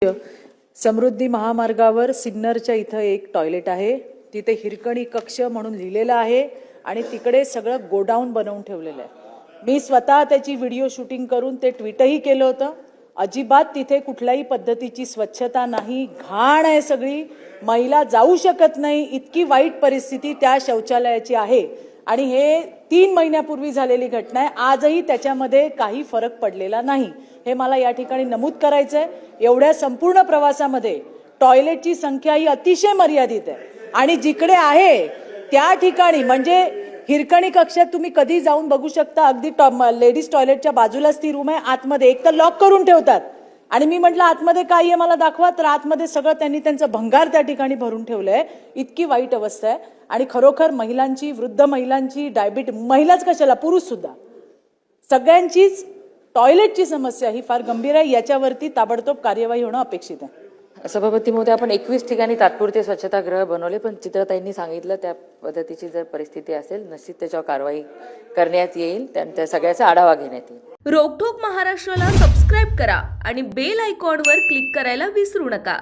समृद्धी महामार्गावर सिन्नरच्या इथं एक टॉयलेट आहे, तिथे हिरकणी कक्ष म्हणून लिहिलेलं आहे आणि तिकडे सगळं गोडाऊन बनवून ठेवलेलं आहे। मी स्वतः त्याची व्हिडिओ शूटिंग करून ते ट्विटही केलं होतं। अजिबात तिथे कुठल्याही पद्धतीची स्वच्छता नाही, घाण आहे सगळी, महिला जाऊ शकत नाही, इतकी वाईट परिस्थिती त्या शौचालयाची आहे। आणि हे 3 महिन्यापूर्वी झालेली घटना आहे, आजही त्याच्यामध्ये काही फरक पडलेला नाही, हे मला या ठिकाणी नमूद करायचंय। एवढ्या संपूर्ण प्रवासामध्ये टॉयलेटची संख्या ही अतिशय मर्यादित आहे आणि जिकडे आहे त्या ठिकाणी म्हणजे हिरकणी कक्षात तुम्ही कधी जाऊन बघू शकता, अगदी लेडीज टॉयलेटच्या बाजूलाच ती रूम आहे, आतमध्ये एक तर लॉक करून ठेवतात आणि मी म्हटलं आतमध्ये काय आहे मला दाखवा, तर आतमध्ये सगळं त्यांनी त्यांचं भंगार त्या ठिकाणी भरून ठेवलंय। इतकी वाईट अवस्था आहे आणि खरोखर महिलांची, वृद्ध महिलांची, डायबिटीज, महिलाच कशाला पुरुष सुद्धा सगळ्यांचीच टॉयलेटची समस्या ही फार गंभीर आहे। याच्यावरती ताबडतोब कार्यवाही होणं अपेक्षित आहे। सभापती महोदय, आपण 21 ठिकाणी तात्पुरते स्वच्छतागृह बनवले, पण चित्रताईंनी सांगितलं त्या पद्धतीची जर परिस्थिती असेल निश्चित त्याच्यावर कारवाई करण्यात येईल, त्या सगळ्याचा आढावा घेण्यात येईल। रोकठोक महाराष्ट्राला सबस्क्राईब करा आणि बेल आयकॉनवर क्लिक करायला विसरू नका।